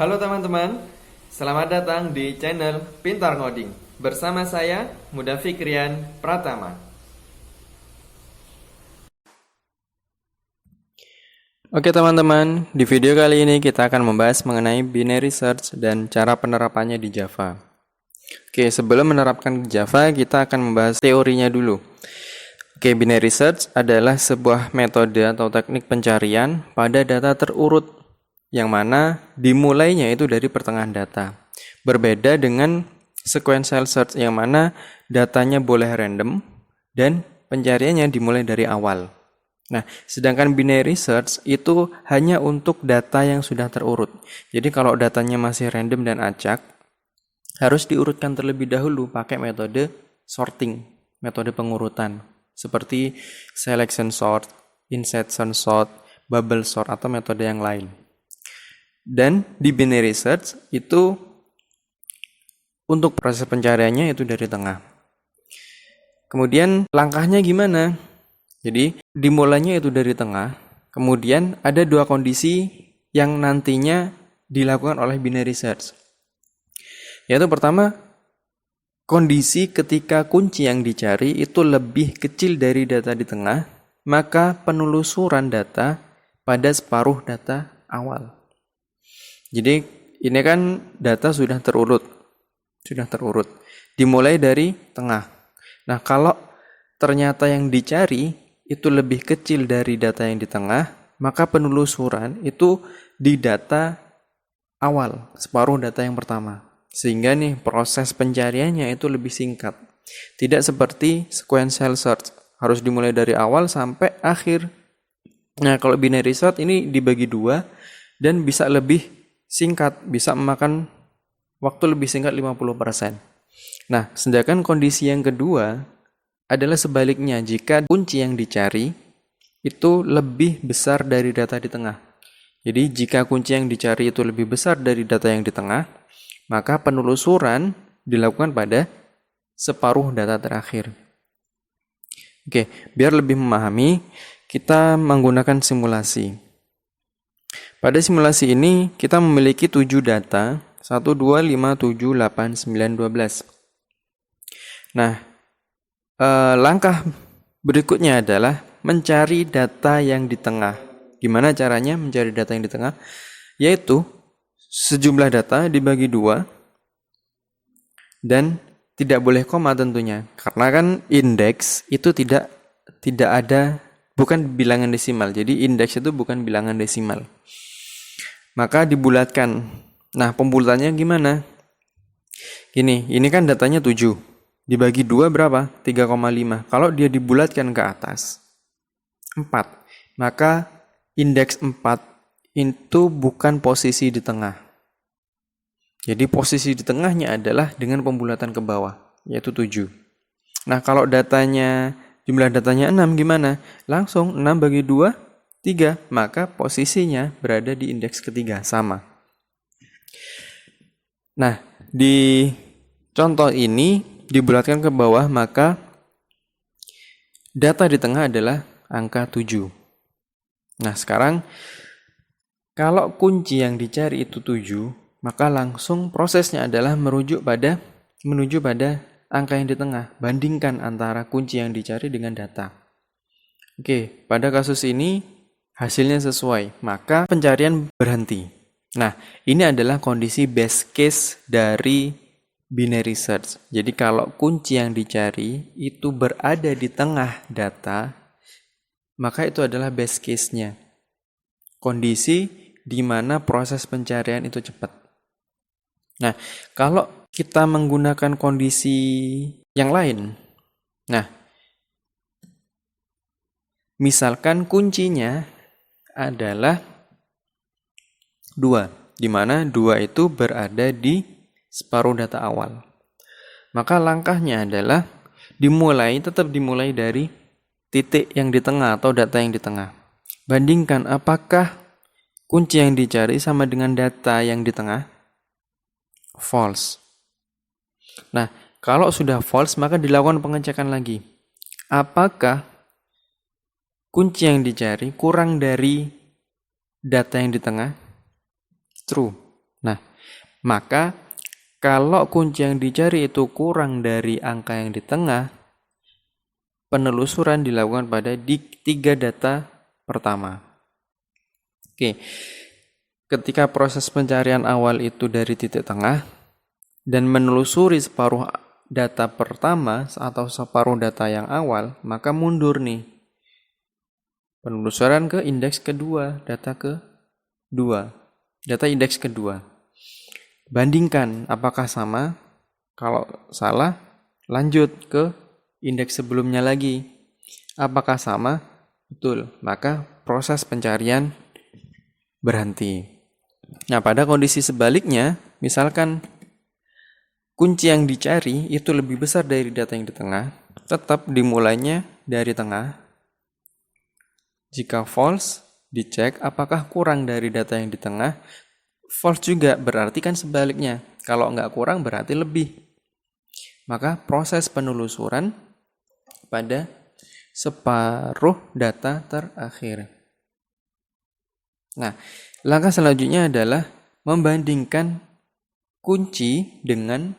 Halo teman-teman, selamat datang di channel Pintar Ngoding. Bersama saya, Muda Fikrian Pratama. Oke teman-teman, di video kali ini kita akan membahas mengenai binary search dan cara penerapannya di Java. Oke, sebelum menerapkan Java, kita akan membahas teorinya dulu. Oke, binary search adalah sebuah metode atau teknik pencarian pada data terurut, yang mana dimulainya itu dari pertengahan data. Berbeda dengan sequential search yang mana datanya boleh random dan pencariannya dimulai dari awal. Nah, sedangkan binary search itu hanya untuk data yang sudah terurut. Jadi kalau datanya masih random dan acak, harus diurutkan terlebih dahulu pakai metode sorting, metode pengurutan. Seperti selection sort, insertion sort, bubble sort, atau metode yang lain. Dan di binary search itu untuk proses pencariannya itu dari tengah. Kemudian langkahnya gimana? Jadi dimulainya itu dari tengah. Kemudian ada dua kondisi yang nantinya dilakukan oleh binary search. Yaitu pertama, kondisi ketika kunci yang dicari itu lebih kecil dari data di tengah, maka penelusuran data pada separuh data awal. Jadi ini kan data sudah terurut. Dimulai dari tengah. Nah, kalau ternyata yang dicari itu lebih kecil dari data yang di tengah, maka penelusuran itu di data awal, separuh data yang pertama. Sehingga nih proses pencariannya itu lebih singkat. Tidak seperti sequential search, harus dimulai dari awal sampai akhir. Nah, kalau binary search ini dibagi dua dan bisa lebih singkat, bisa memakan waktu lebih singkat 50%. Nah, sedangkan kondisi yang kedua adalah sebaliknya, jika kunci yang dicari itu lebih besar dari data di tengah. Jadi jika kunci yang dicari itu lebih besar dari data yang di tengah, maka penelusuran dilakukan pada separuh data terakhir. Oke, biar lebih memahami, kita menggunakan simulasi. Pada simulasi ini kita memiliki 7 data, 1, 2, 5, 7, 8, 9, 12. Nah, langkah berikutnya adalah mencari data yang di tengah. Gimana caranya mencari data yang di tengah? Yaitu sejumlah data dibagi dua dan tidak boleh koma tentunya. Karena kan indeks itu tidak ada, bukan bilangan desimal. Jadi indeks itu bukan bilangan desimal. Maka dibulatkan. Nah, pembulatannya gimana? Ini kan datanya 7. Dibagi 2 berapa? 3,5. Kalau dia dibulatkan ke atas, 4. Maka indeks 4 itu bukan posisi di tengah. Jadi posisi di tengahnya adalah dengan pembulatan ke bawah, yaitu 7. Nah, kalau jumlah datanya 6 gimana? Langsung 6 bagi 2, 3. Maka posisinya berada di indeks ketiga, sama. Nah, di contoh ini dibulatkan ke bawah, maka data di tengah adalah angka 7. Nah, sekarang kalau kunci yang dicari itu 7, maka langsung prosesnya adalah menuju pada angka yang di tengah. Bandingkan antara kunci yang dicari dengan data. Oke, pada kasus ini hasilnya sesuai, maka pencarian berhenti. Nah, ini adalah kondisi best case dari binary search. Jadi kalau kunci yang dicari itu berada di tengah data, maka itu adalah best case-nya. Kondisi di mana proses pencarian itu cepat. Nah, kalau kita menggunakan kondisi yang lain, nah, misalkan kuncinya adalah 2, di mana 2 itu berada di separuh data awal. Maka langkahnya adalah tetap dimulai dari titik yang di tengah atau data yang di tengah. Bandingkan apakah kunci yang dicari sama dengan data yang di tengah? False. Nah, kalau sudah false, maka dilakukan pengecekan lagi. Apakah kunci yang dicari kurang dari data yang di tengah? True. Nah, Maka kalau kunci yang dicari itu kurang dari angka yang di tengah, penelusuran dilakukan pada di 3 data pertama. Oke, ketika proses pencarian awal itu dari titik tengah dan menelusuri separuh data pertama atau separuh data yang awal, maka mundur nih. Penelusuran ke indeks kedua, data indeks kedua. Bandingkan apakah sama. Kalau salah, lanjut ke indeks sebelumnya lagi. Apakah sama? Betul. Maka proses pencarian berhenti. Nah, pada kondisi sebaliknya, misalkan kunci yang dicari itu lebih besar dari data yang di tengah, tetap dimulainya dari tengah. Jika false, dicek apakah kurang dari data yang di tengah. False juga berarti kan sebaliknya. Kalau nggak kurang berarti lebih. Maka proses penelusuran pada separuh data terakhir. Nah, langkah selanjutnya adalah membandingkan kunci dengan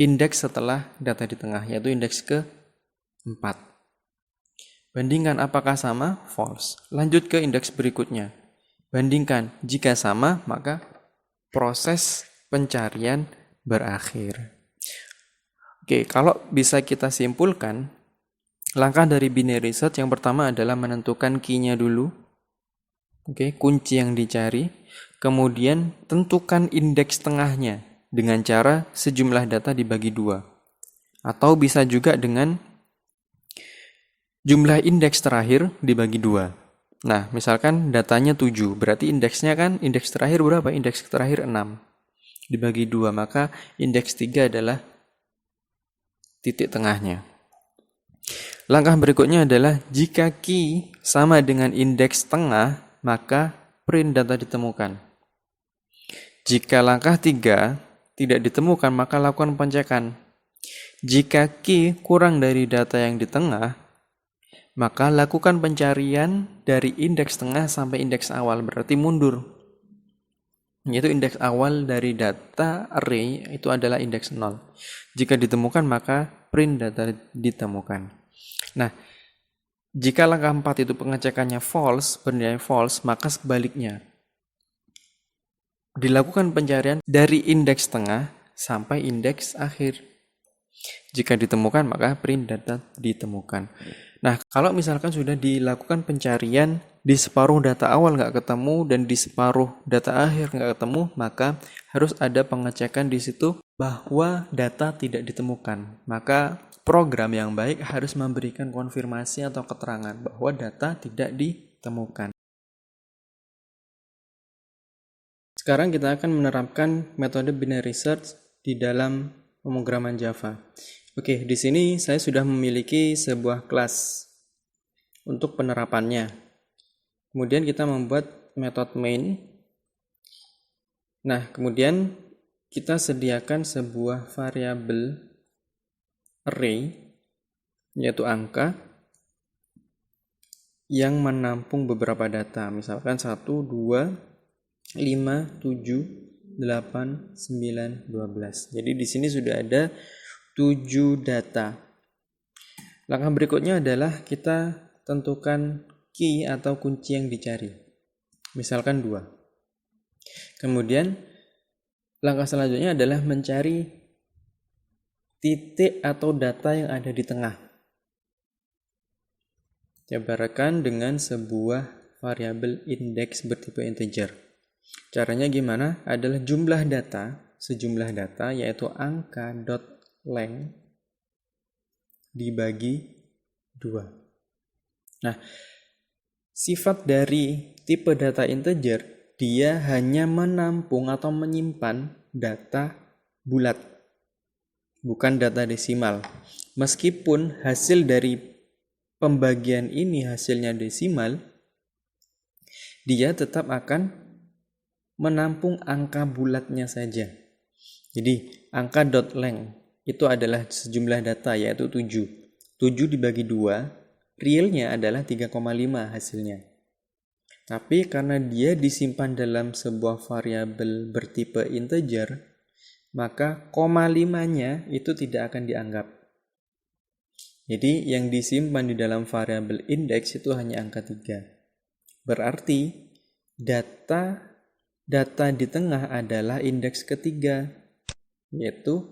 indeks setelah data di tengah, yaitu indeks ke-4. Bandingkan apakah sama, false. Lanjut ke indeks berikutnya. Bandingkan, jika sama, maka proses pencarian berakhir. Oke, kalau bisa kita simpulkan, langkah dari binary search yang pertama adalah menentukan key-nya dulu. Oke, kunci yang dicari. Kemudian tentukan indeks tengahnya dengan cara sejumlah data dibagi 2. Atau bisa juga dengan jumlah indeks terakhir dibagi 2. Nah, misalkan datanya 7, berarti indeksnya kan, indeks terakhir berapa? Indeks terakhir 6. Dibagi 2, maka indeks 3 adalah titik tengahnya. Langkah berikutnya adalah jika key sama dengan indeks tengah, maka print data ditemukan. Jika langkah 3 tidak ditemukan, maka lakukan pengecekan. Jika key kurang dari data yang di tengah, maka lakukan pencarian dari indeks tengah sampai indeks awal, berarti mundur. Yaitu indeks awal dari data array itu adalah indeks 0. Jika ditemukan, maka print data ditemukan. Nah, jika langkah 4 itu pengecekannya false, bernilai false, maka sebaliknya. Dilakukan pencarian dari indeks tengah sampai indeks akhir. Jika ditemukan, maka print data ditemukan. Nah, kalau misalkan sudah dilakukan pencarian di separuh data awal nggak ketemu dan di separuh data akhir nggak ketemu, maka harus ada pengecekan di situ bahwa data tidak ditemukan. Maka program yang baik harus memberikan konfirmasi atau keterangan bahwa data tidak ditemukan. Sekarang kita akan menerapkan metode binary search di dalam pemrograman Java. Oke, di sini saya sudah memiliki sebuah kelas untuk penerapannya. Kemudian kita membuat metode main. Nah, kemudian kita sediakan sebuah variabel array, yaitu angka, yang menampung beberapa data. Misalkan 1, 2, 5, 7, 8, 9, 12. Jadi di sini sudah ada 7 data. Langkah berikutnya adalah kita tentukan key atau kunci yang dicari. Misalkan 2. Kemudian langkah selanjutnya adalah mencari titik atau data yang ada di tengah. Jabarkan dengan sebuah variabel indeks bertipe integer. Caranya gimana? Adalah sejumlah data yaitu angka.length dibagi 2. Nah, sifat dari tipe data integer, dia hanya menampung atau menyimpan data bulat, bukan data desimal. Meskipun hasil dari pembagian ini hasilnya desimal, dia tetap akan menampung angka bulatnya saja. Jadi, angka.length itu adalah sejumlah data yaitu 7. 7 dibagi 2, realnya adalah 3,5 hasilnya. Tapi karena dia disimpan dalam sebuah variabel bertipe integer, maka koma 5-nya itu tidak akan dianggap. Jadi yang disimpan di dalam variabel indeks itu hanya angka 3. Berarti data di tengah adalah indeks ketiga, yaitu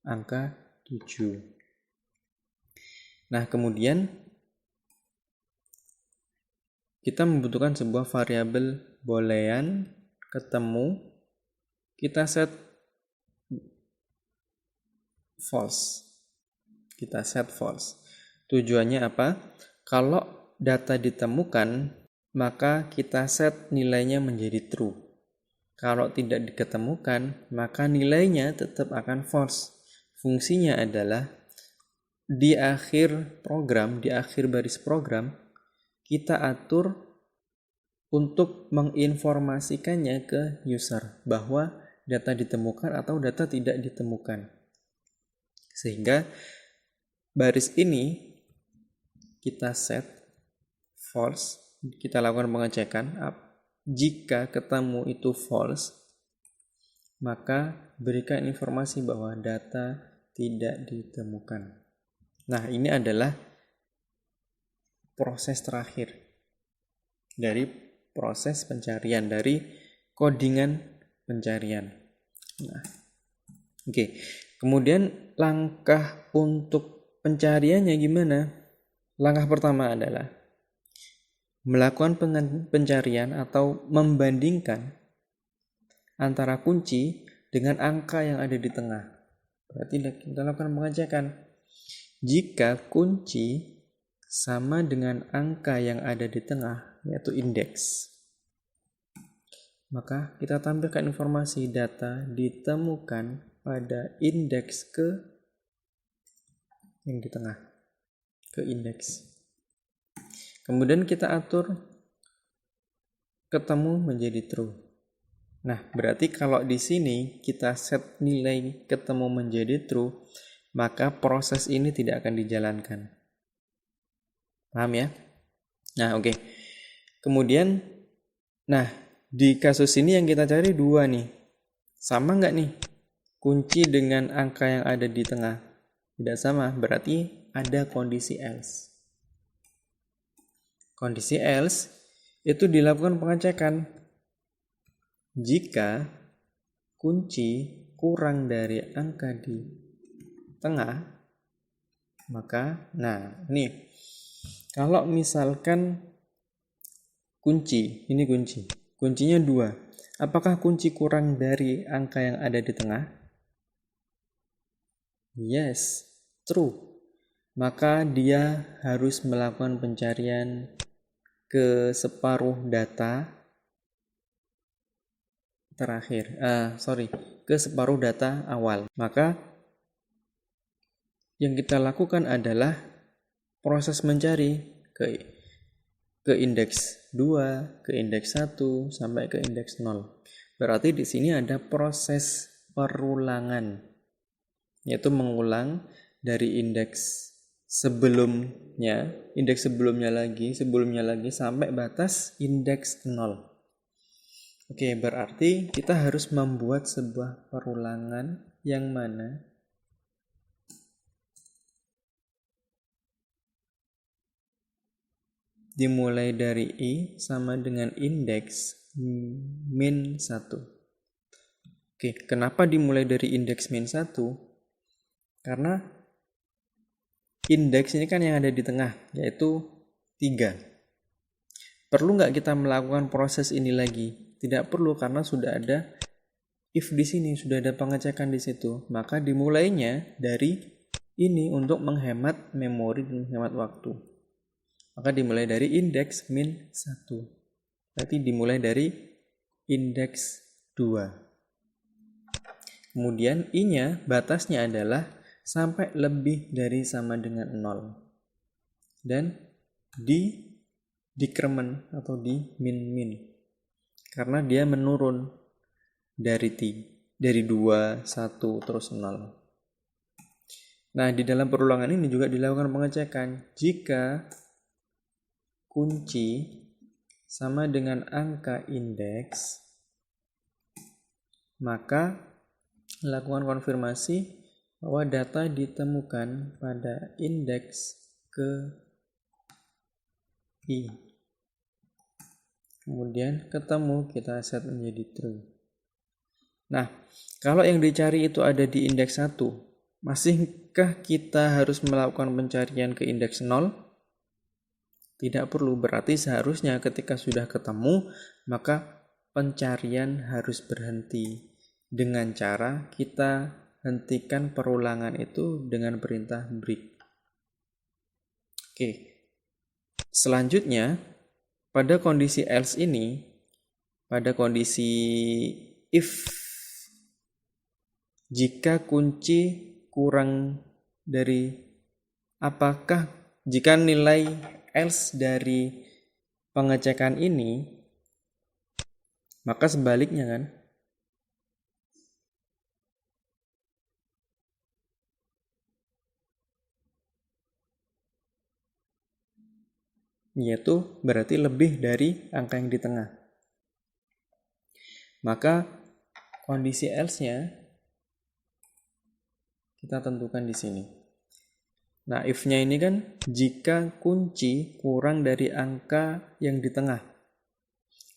angka 7. Nah, kemudian kita membutuhkan sebuah variabel boolean ketemu, kita set false. Tujuannya apa? Kalau data ditemukan, maka kita set nilainya menjadi true. Kalau tidak diketemukan, maka nilainya tetap akan false. Fungsinya adalah di akhir baris program, kita atur untuk menginformasikannya ke user bahwa data ditemukan atau data tidak ditemukan. Sehingga baris ini kita set false, kita lakukan pengecekan. Jika ketemu itu false, maka berikan informasi bahwa data tidak ditemukan. Nah, ini adalah proses terakhir dari proses pencarian, dari codingan pencarian. Nah, oke. Kemudian langkah untuk pencariannya gimana? Langkah pertama adalah melakukan pencarian atau membandingkan antara kunci dengan angka yang ada di tengah. Berarti kita lakukan pengecekan. Jika kunci sama dengan angka yang ada di tengah, yaitu indeks, maka kita tampilkan informasi data ditemukan pada indeks ke yang di tengah, ke indeks. Kemudian kita atur ketemu menjadi true. Nah, berarti kalau di sini kita set nilai ketemu menjadi true, maka proses ini tidak akan dijalankan. Paham ya? Nah, oke. Kemudian, di kasus ini yang kita cari 2 nih. Sama nggak nih? Kunci dengan angka yang ada di tengah. Tidak sama, berarti ada kondisi else. Kondisi else itu dilakukan pengecekan. Jika kunci kurang dari angka di tengah, maka, nih, kalau misalkan kuncinya 2, apakah kunci kurang dari angka yang ada di tengah? Yes, true. Maka dia harus melakukan pencarian ke separuh data terakhir. Ke separuh data awal. Maka yang kita lakukan adalah proses mencari ke indeks 2, ke indeks 1 sampai ke indeks 0. Berarti di sini ada proses perulangan, yaitu mengulang dari indeks sebelumnya lagi sampai batas indeks 0. Oke, berarti kita harus membuat sebuah perulangan yang mana dimulai dari I sama dengan indeks min 1. Oke, kenapa dimulai dari indeks min 1? Karena indeks ini kan yang ada di tengah, yaitu 3. Perlu nggak kita melakukan proses ini lagi? Tidak perlu, karena sudah ada if di sini, sudah ada pengecekan di situ. Maka dimulainya dari ini untuk menghemat memori dan menghemat waktu. Maka dimulai dari indeks min 1. Berarti dimulai dari indeks 2. Kemudian I-nya batasnya adalah sampai lebih dari sama dengan 0. Dan di decrement atau di min. Karena dia menurun dari 2, 1, terus 0. Nah, di dalam perulangan ini juga dilakukan pengecekan. Jika kunci sama dengan angka indeks, maka lakukan konfirmasi bahwa data ditemukan pada indeks ke I. Kemudian ketemu, kita set menjadi true. Nah, kalau yang dicari itu ada di indeks 1, masihkah kita harus melakukan pencarian ke indeks 0? Tidak perlu, berarti seharusnya ketika sudah ketemu, maka pencarian harus berhenti. Dengan cara kita hentikan perulangan itu dengan perintah break. Oke. Selanjutnya, pada kondisi else ini, pada kondisi if, jika kunci kurang dari, apakah jika nilai else dari pengecekan ini, maka sebaliknya kan, yaitu berarti lebih dari angka yang di tengah. Maka kondisi else-nya kita tentukan di sini. Nah, if-nya ini kan jika kunci kurang dari angka yang di tengah.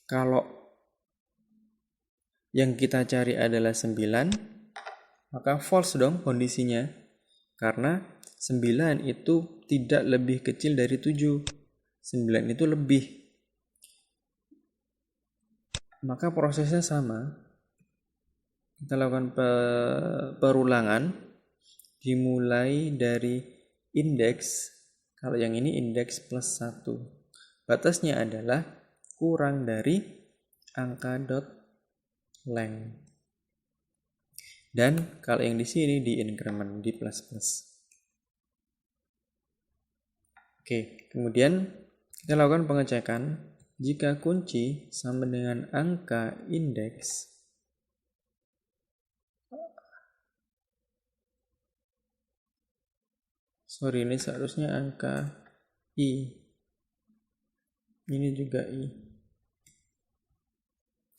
Kalau yang kita cari adalah 9, maka false dong kondisinya. Karena 9 itu tidak lebih kecil dari 7. 9 itu lebih. Maka prosesnya sama. Kita lakukan perulangan dimulai dari indeks. Kalau yang ini indeks plus 1. Batasnya adalah kurang dari angka dot length. Dan kalau yang di sini di increment, di plus plus. Oke, kemudian kita lakukan pengecekan jika kunci sama dengan angka indeks. Sorry, ini seharusnya angka I. Ini juga I.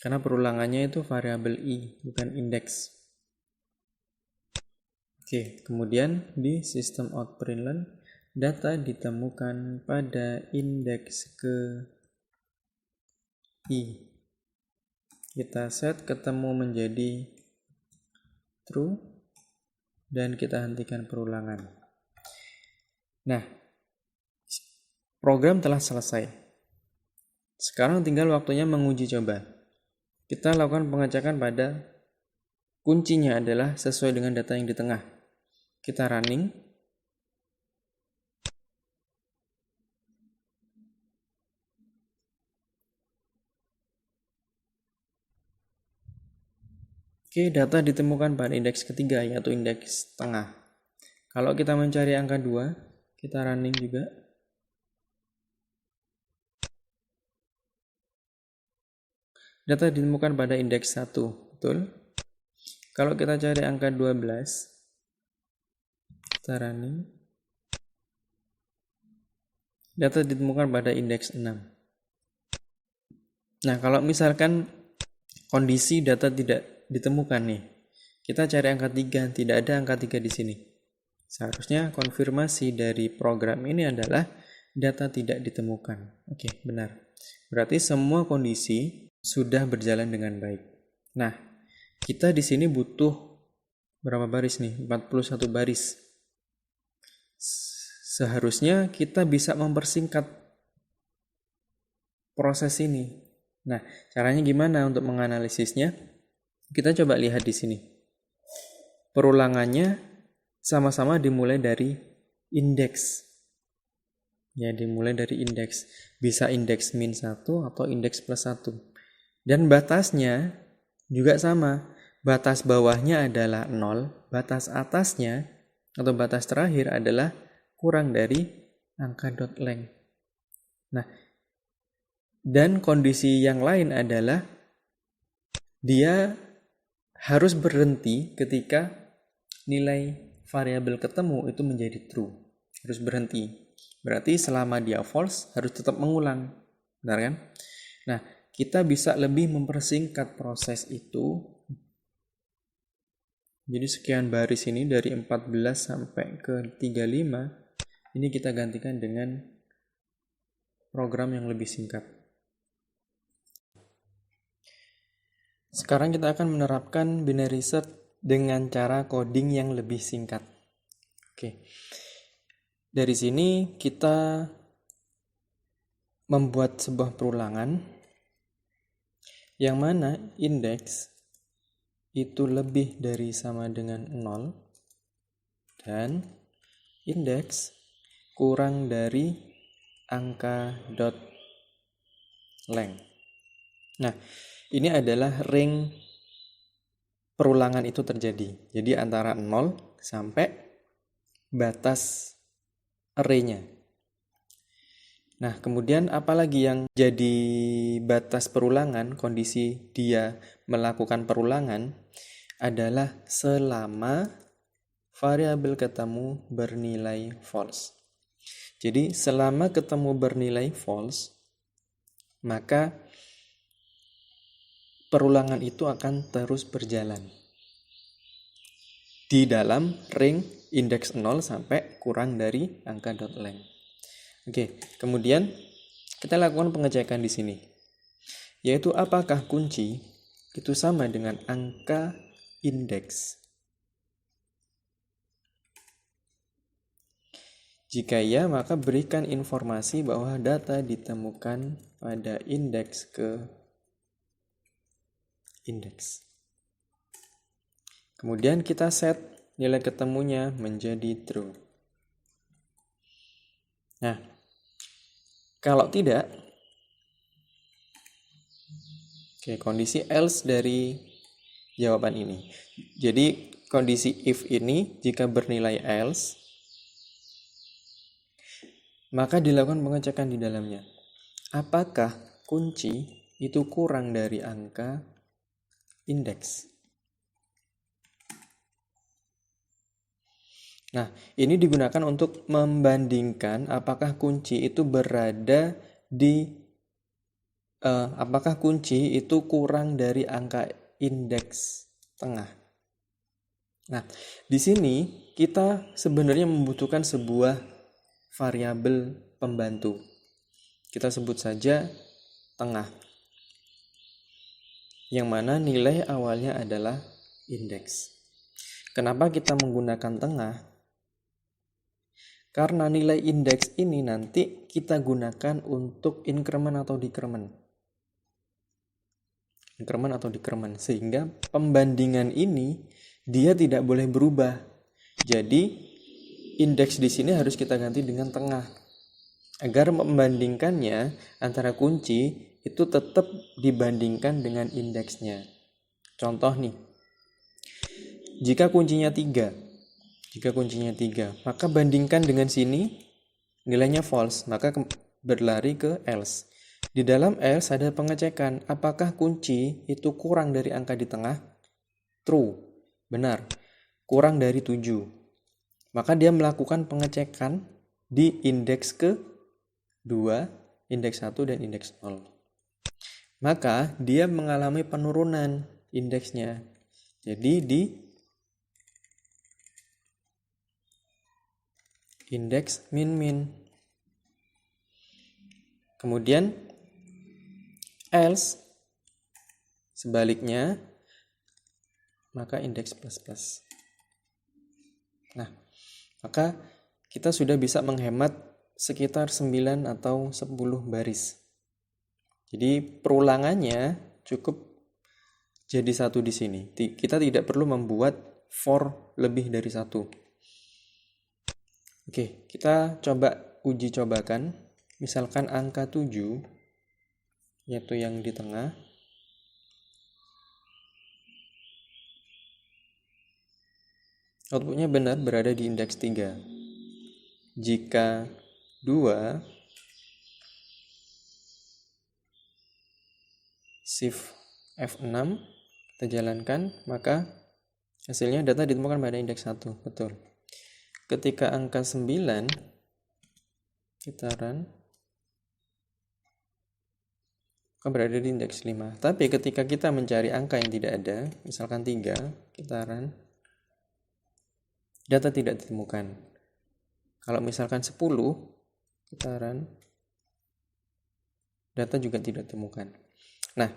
Karena perulangannya itu variabel I, bukan indeks. Oke, kemudian di sistem out println, data ditemukan pada indeks ke I. Kita set ketemu menjadi true, dan kita hentikan perulangan. Nah, program telah selesai. Sekarang tinggal waktunya menguji coba. Kita lakukan pengecekan pada kuncinya adalah sesuai dengan data yang di tengah. Kita running. Oke, data ditemukan pada indeks ketiga, yaitu indeks tengah. Kalau kita mencari angka 2, kita running juga. Data ditemukan pada indeks 1, betul? Kalau kita cari angka 12, kita running. Data ditemukan pada indeks 6. Nah, kalau misalkan kondisi data tidak ditemukan nih, kita cari angka 3, tidak ada angka 3 di sini. Seharusnya konfirmasi dari program ini adalah data tidak ditemukan. Oke, benar. Berarti semua kondisi sudah berjalan dengan baik. Nah, kita di sini butuh berapa baris nih? 41 baris. Seharusnya kita bisa mempersingkat proses ini. Nah, caranya gimana untuk menganalisisnya? Kita coba lihat di sini. Perulangannya sama-sama dimulai dari indeks. Ya, dimulai dari indeks. Bisa indeks min 1 atau indeks plus 1. Dan batasnya juga sama. Batas bawahnya adalah 0, batas atasnya atau batas terakhir adalah kurang dari angka dot length. Nah, dan kondisi yang lain adalah dia harus berhenti ketika nilai variabel ketemu itu menjadi true. Harus berhenti. Berarti selama dia false harus tetap mengulang. Benar kan? Nah, kita bisa lebih mempersingkat proses itu. Jadi sekian baris ini dari 14 sampai ke 35, ini kita gantikan dengan program yang lebih singkat. Sekarang kita akan menerapkan binary search dengan cara coding yang lebih singkat. Oke. Dari sini kita membuat sebuah perulangan yang mana indeks itu lebih dari sama dengan 0 dan indeks kurang dari angka dot length. Nah, ini adalah ring perulangan itu terjadi. Jadi antara 0 sampai batas array-nya. Nah, kemudian apalagi yang jadi batas perulangan, kondisi dia melakukan perulangan adalah selama variabel ketemu bernilai false. Jadi selama ketemu bernilai false, maka perulangan itu akan terus berjalan di dalam ring indeks 0 sampai kurang dari angka dot length. Oke, kemudian kita lakukan pengecekan di sini, yaitu apakah kunci itu sama dengan angka indeks. Jika ya, maka berikan informasi bahwa data ditemukan pada indeks ke indeks. Kemudian kita set nilai ketemunya menjadi true. Nah, kalau tidak, kondisi else dari jawaban ini. Jadi kondisi if ini jika bernilai else, maka dilakukan pengecekan di dalamnya. Apakah kunci itu kurang dari angka indeks? Nah, ini digunakan untuk membandingkan apakah kunci itu berada di apakah kunci itu kurang dari angka indeks tengah. Nah, di sini kita sebenarnya membutuhkan sebuah variabel pembantu. Kita sebut saja tengah. Yang mana nilai awalnya adalah indeks. Kenapa kita menggunakan tengah? Karena nilai indeks ini nanti kita gunakan untuk increment atau decrement. Increment atau decrement. Sehingga pembandingan ini dia tidak boleh berubah. Jadi indeks di sini harus kita ganti dengan tengah. Agar membandingkannya antara kunci itu tetap dibandingkan dengan indeksnya. Contoh nih. Jika kuncinya 3, maka bandingkan dengan sini nilainya false, maka berlari ke else. Di dalam else ada pengecekan apakah kunci itu kurang dari angka di tengah. True, benar, kurang dari 7. Maka dia melakukan pengecekan di indeks ke 2, indeks 1 dan indeks 0. Maka dia mengalami penurunan indeksnya. Jadi di indeks min-min. Kemudian else sebaliknya, maka indeks plus-plus. Nah, maka kita sudah bisa menghemat sekitar 9 atau 10 baris. Jadi perulangannya cukup jadi satu di sini. Kita tidak perlu membuat for lebih dari satu. Oke, kita coba uji cobakan. Misalkan angka 7, yaitu yang di tengah. Outputnya benar berada di indeks 3. Jika 2, shift F6, kita jalankan, maka hasilnya data ditemukan pada indeks 1. Betul. Ketika angka 9, kita run. maka berada di indeks 5. Tapi ketika kita mencari angka yang tidak ada, misalkan 3, kita run, data tidak ditemukan. Kalau misalkan 10, kita run, data juga tidak ditemukan. Nah,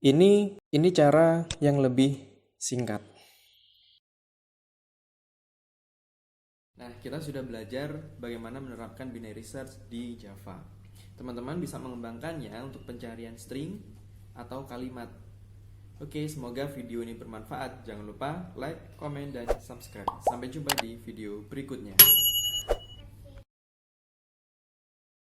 ini cara yang lebih singkat. Nah, kita sudah belajar bagaimana menerapkan binary search di Java. Teman-teman bisa mengembangkannya untuk pencarian string atau kalimat. Oke, semoga video ini bermanfaat. Jangan lupa like, komen, dan subscribe. Sampai jumpa di video berikutnya.